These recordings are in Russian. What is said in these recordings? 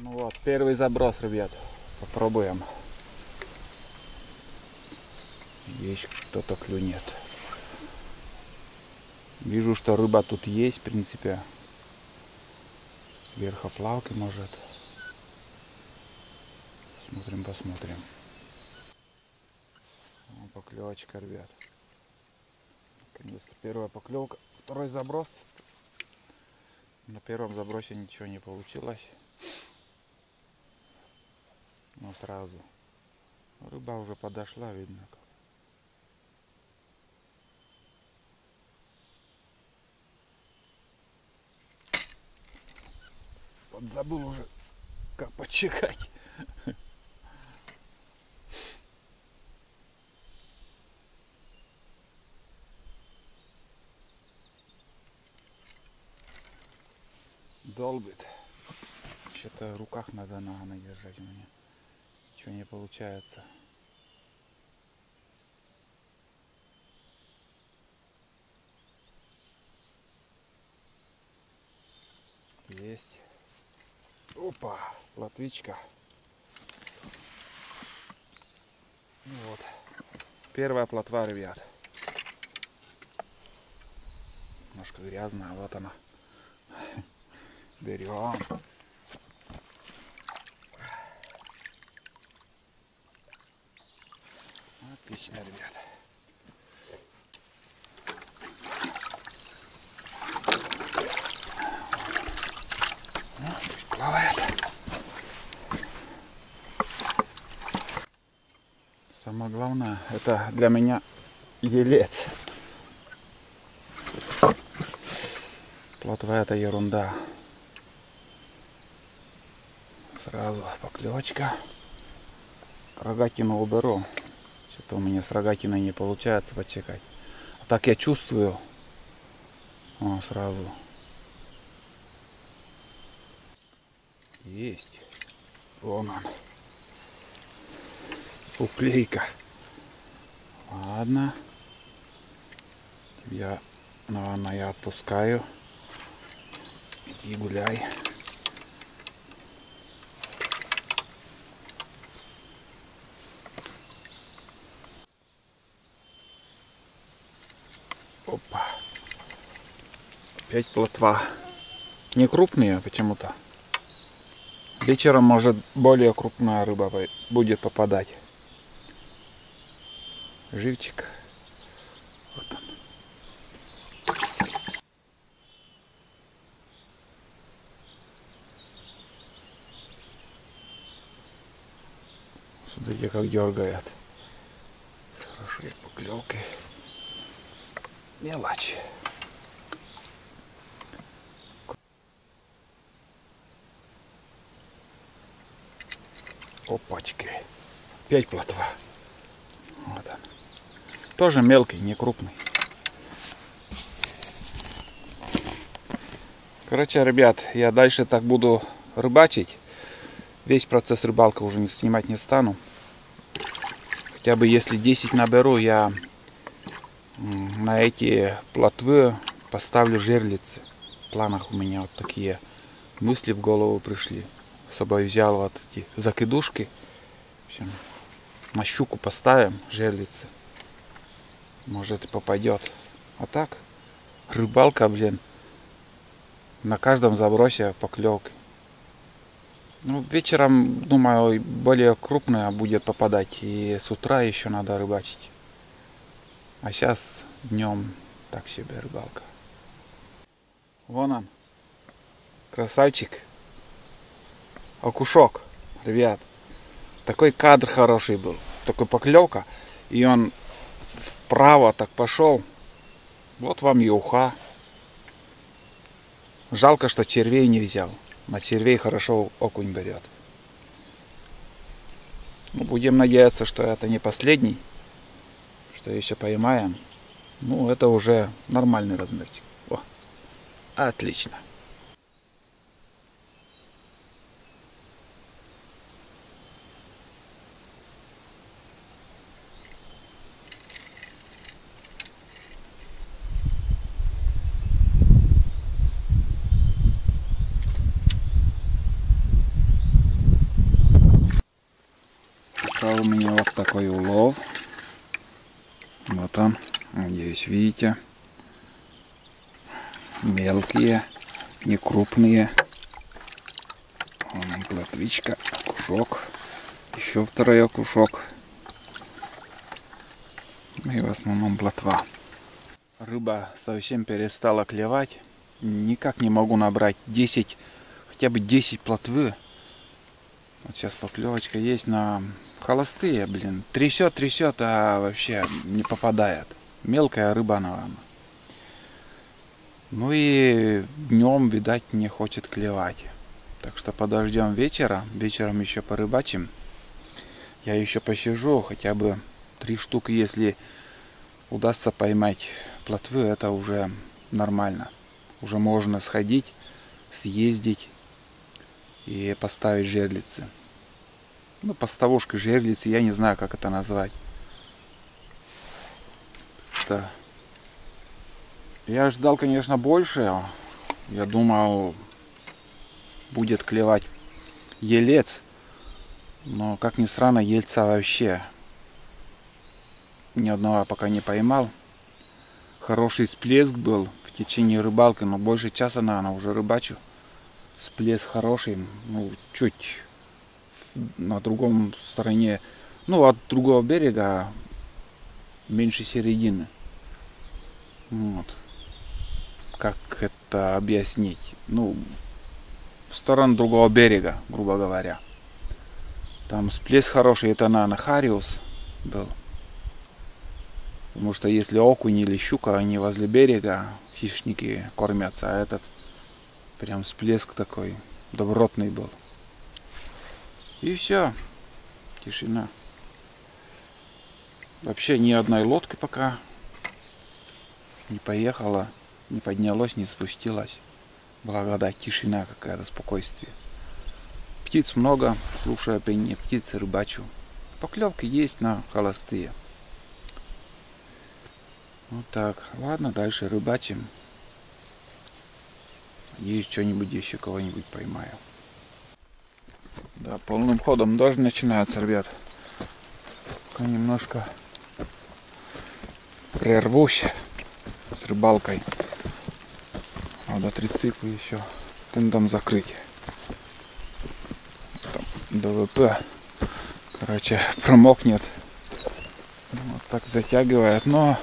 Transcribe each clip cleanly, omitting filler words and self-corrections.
Ну вот, первый заброс, ребят. Попробуем. Есть кто-то клюнет. Вижу, что рыба тут есть, в принципе. Верхоплавки, может. Посмотрим. Поклевочка, ребят. Наконец-то первая поклевка. Второй заброс. На первом забросе ничего не получилось. Но сразу. Рыба уже подошла, видно. Подзабыл уже, как подчекать. Долбит. Что-то в руках надо ногами держать у меня. Ничего не получается. Есть. Опа, плотвичка. Вот. Первая плотва, ребят. Немножко грязная, вот она. Берем. Отлично, ребят. Ну, пусть плавает. Самое главное, это для меня елец. Плотва — это ерунда. Сразу поклевочка. Рогатину уберу. Что-то у меня с рогатиной не получается подчекать. А так я чувствую. О, сразу. Есть. Вон он. Уклейка. Ладно. Наверное, я отпускаю. Иди гуляй. Опа. Опять плотва. Не крупные почему-то. Вечером, может, более крупная рыба будет попадать. Живчик. Вот он. Смотрите, как дергает. Хорошие поклевки. Мелочь. Опачки. Опять плотва. Вот он. Тоже мелкий, не крупный. Короче, ребят, я дальше так буду рыбачить. Весь процесс рыбалки уже снимать не стану. Хотя бы если 10 наберу, я на эти плотвы поставлю жерлицы. В планах у меня вот такие мысли в голову пришли. С собой взял вот эти закидушки. В общем, на щуку поставим жерлицы. Может и попадет. А так, рыбалка, блин, на каждом забросе поклевки. Ну, вечером, думаю, более крупная будет попадать. И с утра еще надо рыбачить. А сейчас днем так себе рыбалка. Вон он. Красавчик. Окушок, ребят. Такой кадр хороший был. Такой поклевка. И он вправо так пошел. Вот вам и уха. Жалко, что червей не взял. На червей хорошо окунь берет. Ну, будем надеяться, что это не последний. Что еще поймаем. Ну, это уже нормальный размерчик. О, отлично. у меня вот такой улов. Вот он. Надеюсь, видите. Мелкие, не крупные. Вон плотвичка, окушок. Еще второй окушок. И в основном плотва. Рыба совсем перестала клевать. Никак не могу набрать 10, хотя бы 10 плотвы. Вот сейчас поклевочка есть на холостые, блин. Трясет, а вообще не попадает. Мелкая рыба, наверное. Ну и днем, видать, не хочет клевать. Так что подождем вечера. Вечером еще порыбачим. Я еще посижу, хотя бы 3 штуки, если удастся поймать плотвы, это уже нормально. Уже можно сходить, съездить и поставить жерлицы. Ну, поставушка жерлицы, я не знаю, как это назвать. Я ждал, конечно, больше. Я думал, будет клевать елец. Но, как ни странно, ельца вообще ни одного пока не поймал. Хороший всплеск был в течение рыбалки, но больше часа, наверное, уже рыбачу. Всплеск хороший, ну, чуть на другом стороне, ну, от другого берега, меньше середины. Вот. Как это объяснить? Ну, в сторону другого берега, грубо говоря. Там всплеск хороший, это на Хариус был. Потому что если окунь или щука, они возле берега, хищники кормятся, а этот прям всплеск такой добротный был. И все, тишина. Вообще ни одной лодки пока не поехала, не поднялась, не спустилась. Благодать, тишина какая-то, спокойствие. Птиц много, слушаю пение птиц, рыбачу. Поклевки есть на холостые. Вот так. Ладно, дальше рыбачим. Надеюсь, что-нибудь еще кого-нибудь поймаю. Да, полным ходом дождь начинается, ребят. Пока немножко прервусь с рыбалкой. Надо 3 цикла еще тендом закрыть. Там ДВП. Короче, промокнет. Вот так затягивает. Но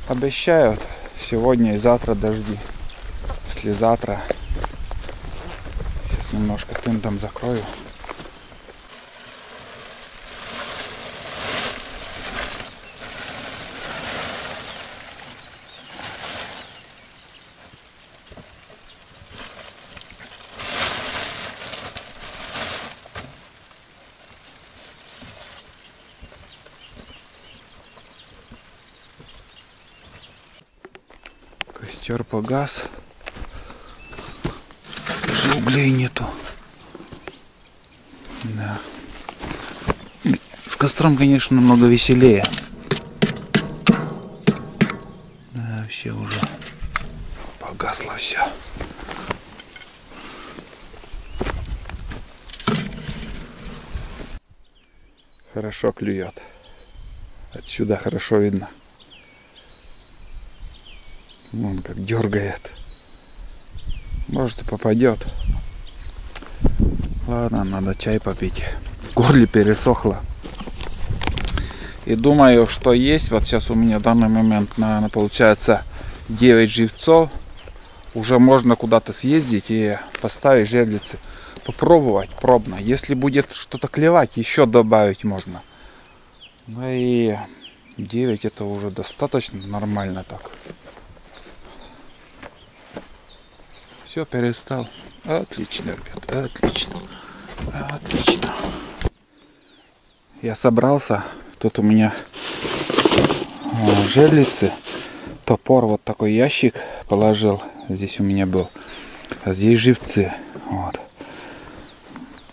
обещают сегодня и завтра дожди. Послезавтра. Сейчас немножко тендом закрою. Костер погас. Даже углей нету. Да. С костром, конечно, намного веселее. Да, вообще уже погасло все. Хорошо клюет. Отсюда хорошо видно. Вон как дергает. Может и попадет. Ладно, надо чай попить. В горле пересохло. И думаю, что есть. Вот сейчас у меня в данный момент, наверное, получается 9 живцов. Уже можно куда-то съездить и поставить жерлицы. Попробовать пробно. Если будет что-то клевать, еще добавить можно. Ну и 9 это уже достаточно нормально так. Все, перестал. Отлично, ребят, отлично. Отлично. Я собрался. Тут у меня жерлицы. Топор, вот такой ящик положил. Здесь у меня был. А здесь живцы. Вот.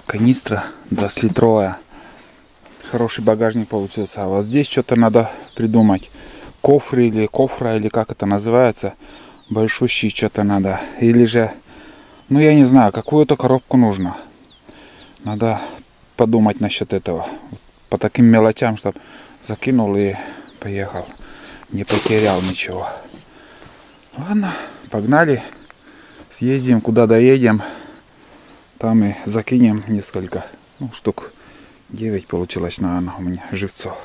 Канистра 20-литровая. Хороший багажник получился. А вот здесь что-то надо придумать. Кофры или кофра, или как это называется. Большущий что-то надо. Или же, ну я не знаю, какую-то коробку нужно. Надо подумать насчет этого. по таким мелочам, чтобы закинул и поехал. Не потерял ничего. Ладно, погнали. Съездим, куда доедем. Там и закинем несколько. Ну, штук 9 получилось, наверное, у меня живцов.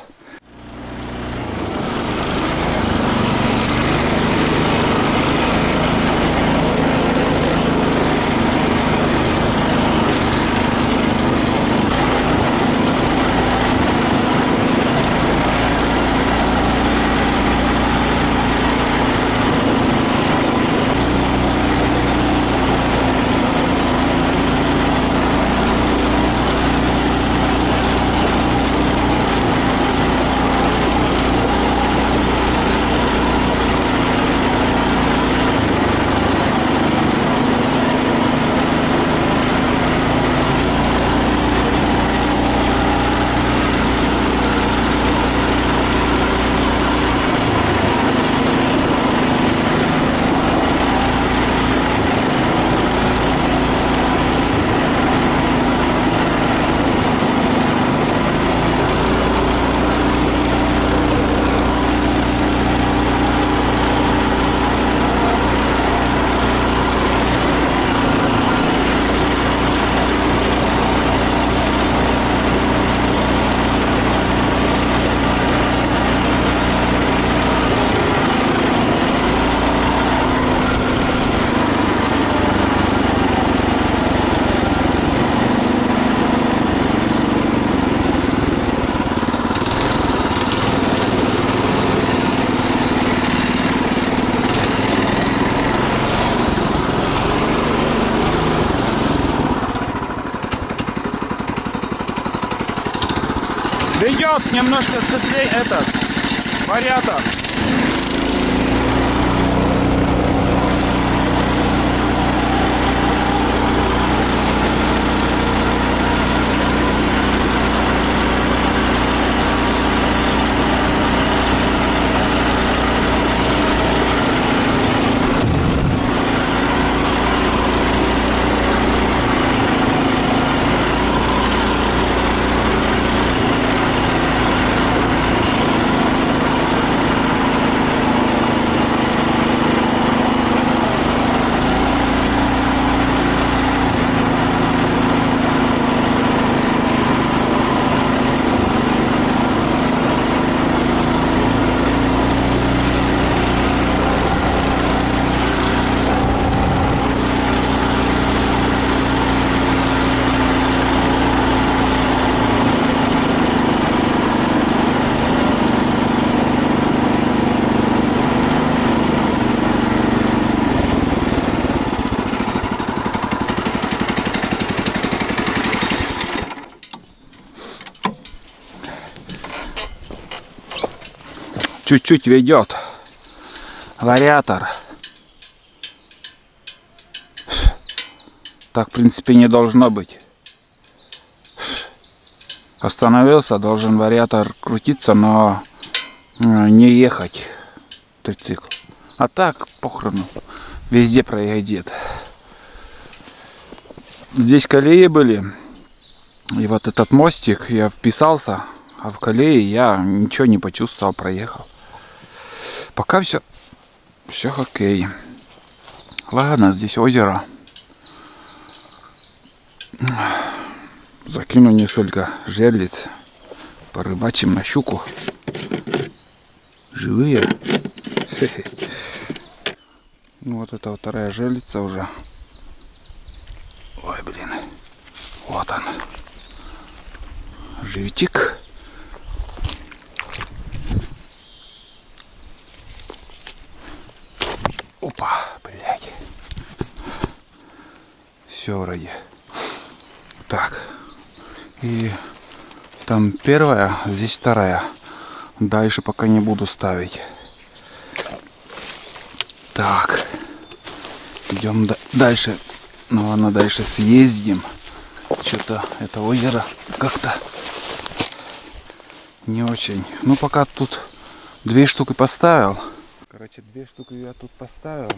Ведет немножко светлее этот вариатор. Чуть-чуть ведет вариатор. Так, в принципе, не должно быть. Остановился, должен вариатор крутиться, но не ехать трицикл. А так, похрену, везде проедет. Здесь колеи были. И вот этот мостик, я вписался, а в колее я ничего не почувствовал, проехал. Пока все окей. Ладно, здесь озеро. Закину несколько жерлиц. Порыбачим на щуку. Живые. Ну вот это вторая жерлица уже. Ой, блин. Вот он. Живчик. Опа, блядь. Все вроде. Так. И там первая, здесь вторая. Дальше пока не буду ставить. Так. Идем дальше. Ну ладно, дальше съездим. Что-то это озеро как-то не очень. Ну пока тут 2 штуки поставил. Короче, 2 штуки я тут поставил.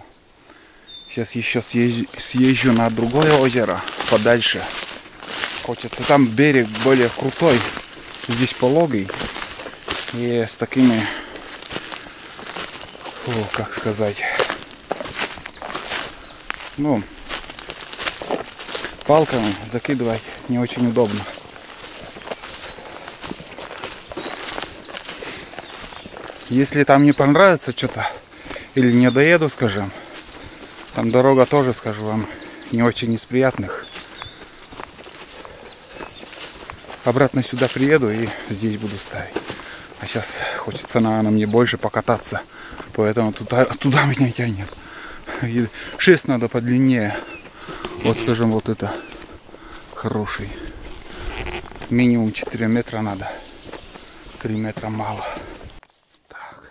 Сейчас еще съезжу на другое озеро подальше. Хочется, там берег более крутой. здесь пологий и с такими, как сказать, ну, палками закидывать не очень удобно. Если там не понравится что-то или не доеду, скажем, там дорога тоже, скажу вам, не очень из приятных. Обратно сюда приеду и здесь буду ставить. А сейчас хочется, наверное, мне больше покататься, поэтому туда меня тянет. И шест надо подлиннее. Вот, скажем, вот это хороший. Минимум 4 метра надо. 3 метра мало. Так.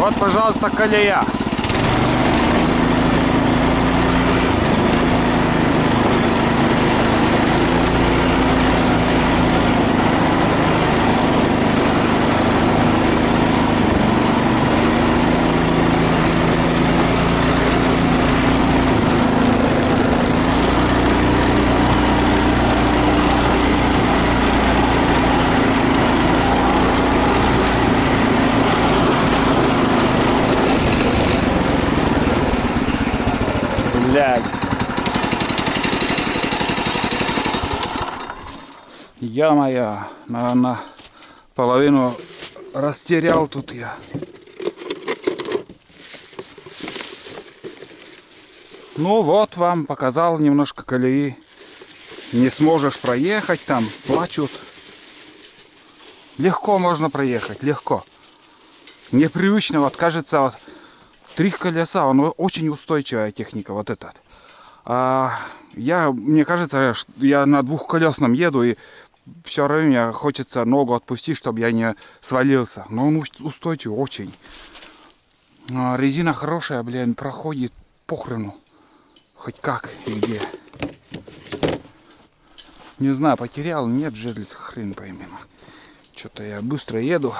Вот, пожалуйста, колея. Блядь. Я моя, наверное, половину растерял тут я. Ну вот, вам показал немножко колеи. Не сможешь проехать, там плачут. Легко можно проехать, легко. Непривычно, вот кажется, вот 3 колеса, он очень устойчивая техника, вот этот. Мне кажется, что я на двухколесном еду, и все время хочется ногу отпустить, чтобы я не свалился. Но он устойчивый очень. Резина хорошая, блин, проходит похрену. Хоть как и где. Не знаю, потерял, нет, желез, хрен пойми. Что-то я быстро еду.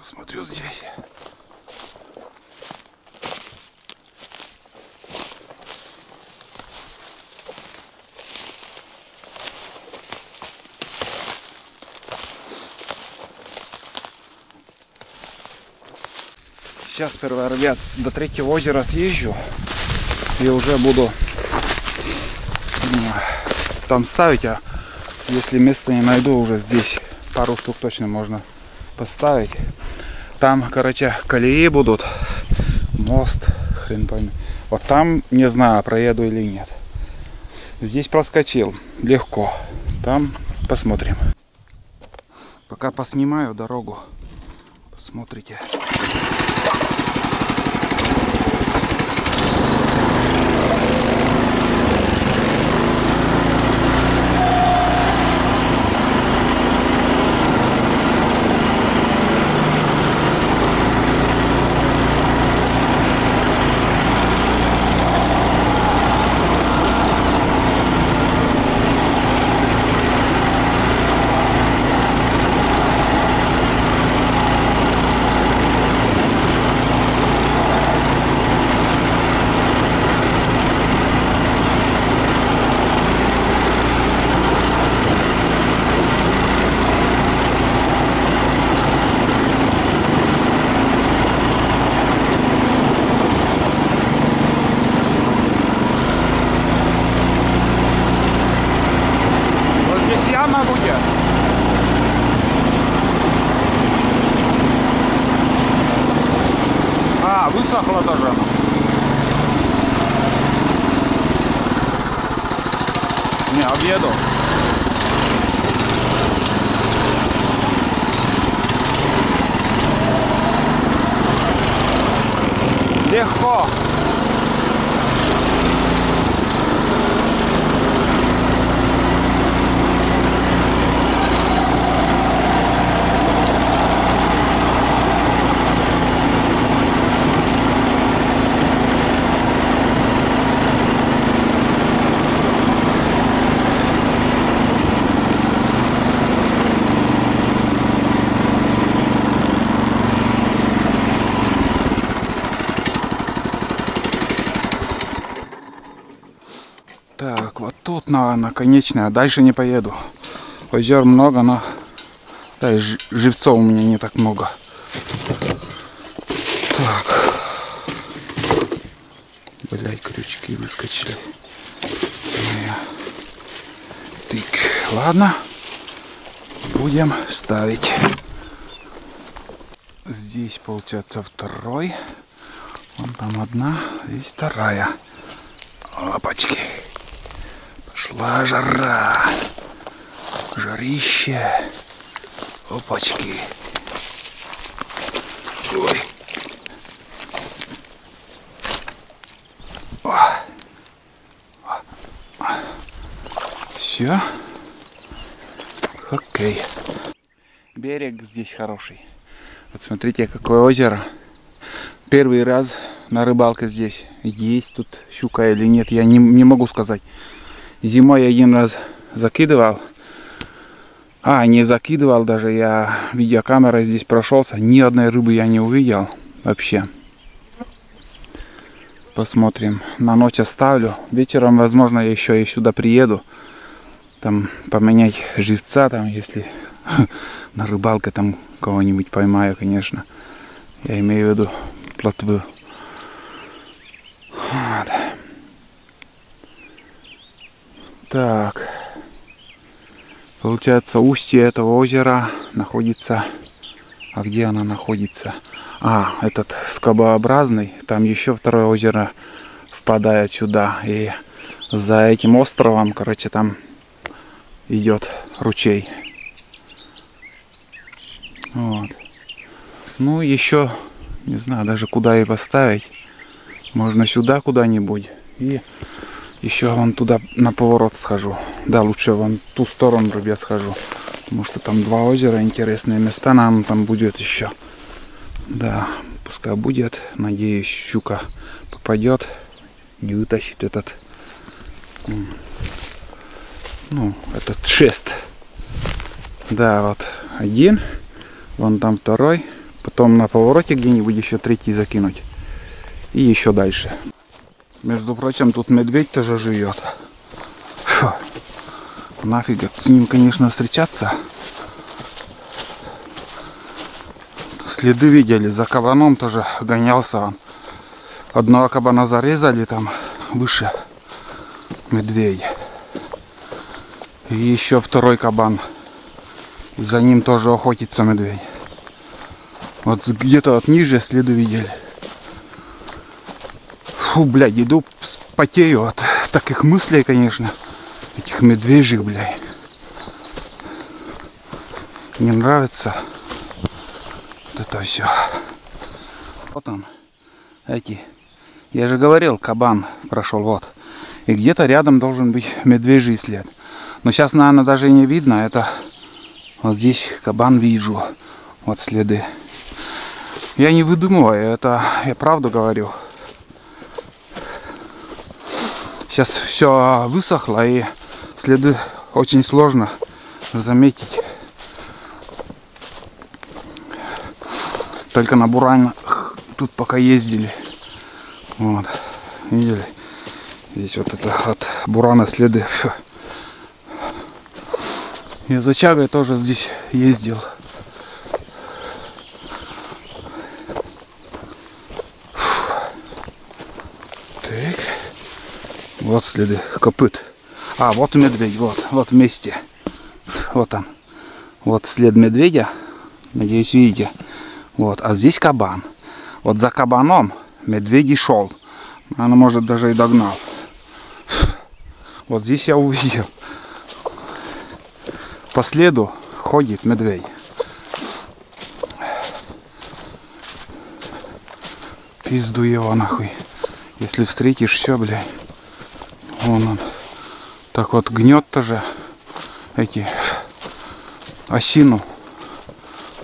Посмотрю здесь. Сейчас сперва, ребят, до третьего озера съезжу и уже буду там ставить, а если место не найду, уже здесь пару штук точно можно поставить. Там, короче, колеи будут, мост, хрен пойми. Вот там не знаю, проеду или нет. Здесь проскочил легко, там посмотрим. Пока поснимаю дорогу, посмотрите. Высохло даже. Не, объеду. Легко. Так, вот тут, наверное, конечная. Дальше не поеду. Озер много, но да, и живцов у меня не так много. Так. Блять, крючки выскочили. Так, ладно. Будем ставить. Здесь получается второй. Вон там одна, здесь вторая. Опачки. Пошла жара. Жарище. Опачки. Ой. Все. Окей. Берег здесь хороший. Вот смотрите, какое озеро. Первый раз на рыбалке здесь. Есть тут щука или нет, я не могу сказать. Зимой один раз закидывал. Не закидывал даже. Я видеокамерой здесь прошелся. Ни одной рыбы я не увидел. Вообще. Посмотрим. На ночь оставлю. Вечером, возможно, я еще и сюда приеду. Там поменять живца, там, если на рыбалке там кого-нибудь поймаю, конечно. Я имею в виду плотвы. Вот. Так. Получается, устье этого озера находится... А где она находится? Этот скобообразный. Там еще второе озеро впадает сюда. И за этим островом, короче, там идет ручей. Вот. Ну, еще, не знаю, даже куда и поставить. Можно сюда куда-нибудь. И еще вон туда на поворот схожу. Да, лучше вон ту сторону, ребят, схожу. Потому что там два озера, интересные места, нам там будет еще. Да, пускай будет. Надеюсь, щука попадет. Не вытащит этот... Ну, этот шест. Да, вот один. Вон там второй. Потом на повороте где-нибудь еще третий закинуть. И еще дальше. Между прочим, тут медведь тоже живет. Фу. Нафиг с ним, конечно, встречаться. Следы видели, за кабаном тоже гонялся он. Одного кабана зарезали там выше, медведь. И еще второй кабан. И за ним тоже охотится медведь. Вот где-то вот ниже следы видели. Фу, блядь, иду, потею от таких мыслей, конечно. Этих медвежьих, блядь. Не нравится вот это все. Вот он, эти. Я же говорил, кабан прошел, вот. И где-то рядом должен быть медвежий след. Но сейчас, наверное, даже не видно. Это вот здесь кабан вижу. Вот следы. Я не выдумываю, это я правду говорю. Сейчас все высохло и следы очень сложно заметить. Только на буранах тут пока ездили. Вот. Видели? Здесь вот это от бурана следы. Я за чагой тоже здесь ездил. Так. Вот следы копыт. А, вот медведь, вот вместе. Вот он. Вот след медведя. Надеюсь, видите. Вот, а здесь кабан. Вот за кабаном медведь шел. Она, может, даже и догнал. Вот здесь я увидел. По следу ходит медведь. Пизду его нахуй. Если встретишь, все, блядь. Вон он. Так вот гнет тоже эти осину.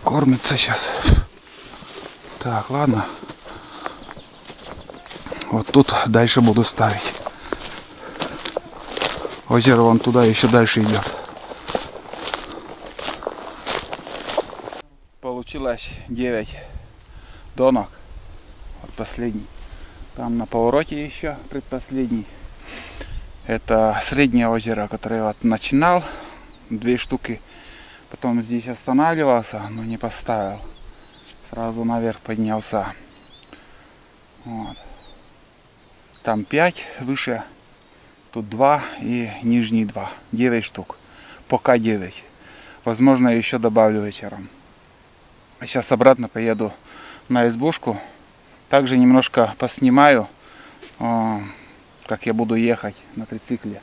Кормится сейчас. Так, ладно. Вот тут дальше буду ставить. Озеро вон туда еще дальше идет. Получилось 9 донок. Вот последний. Там на повороте еще предпоследний. Это среднее озеро, которое вот начинал. 2 штуки. Потом здесь останавливался, но не поставил. Сразу наверх поднялся. Вот. Там 5 выше. Тут 2 и нижние 2. 9 штук. Пока 9. Возможно, еще добавлю вечером. Сейчас обратно поеду на избушку. Также немножко поснимаю, как я буду ехать на трицикле.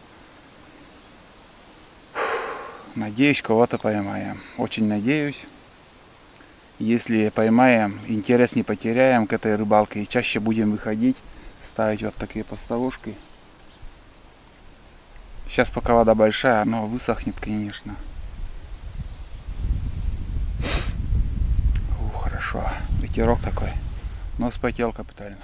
Надеюсь, кого-то поймаем. Очень надеюсь. Если поймаем, интерес не потеряем к этой рыбалке. И чаще будем выходить, ставить вот такие поставушки. Сейчас пока вода большая, но высохнет, конечно. Хорошо. Ветерок такой. Но вспотел капитально.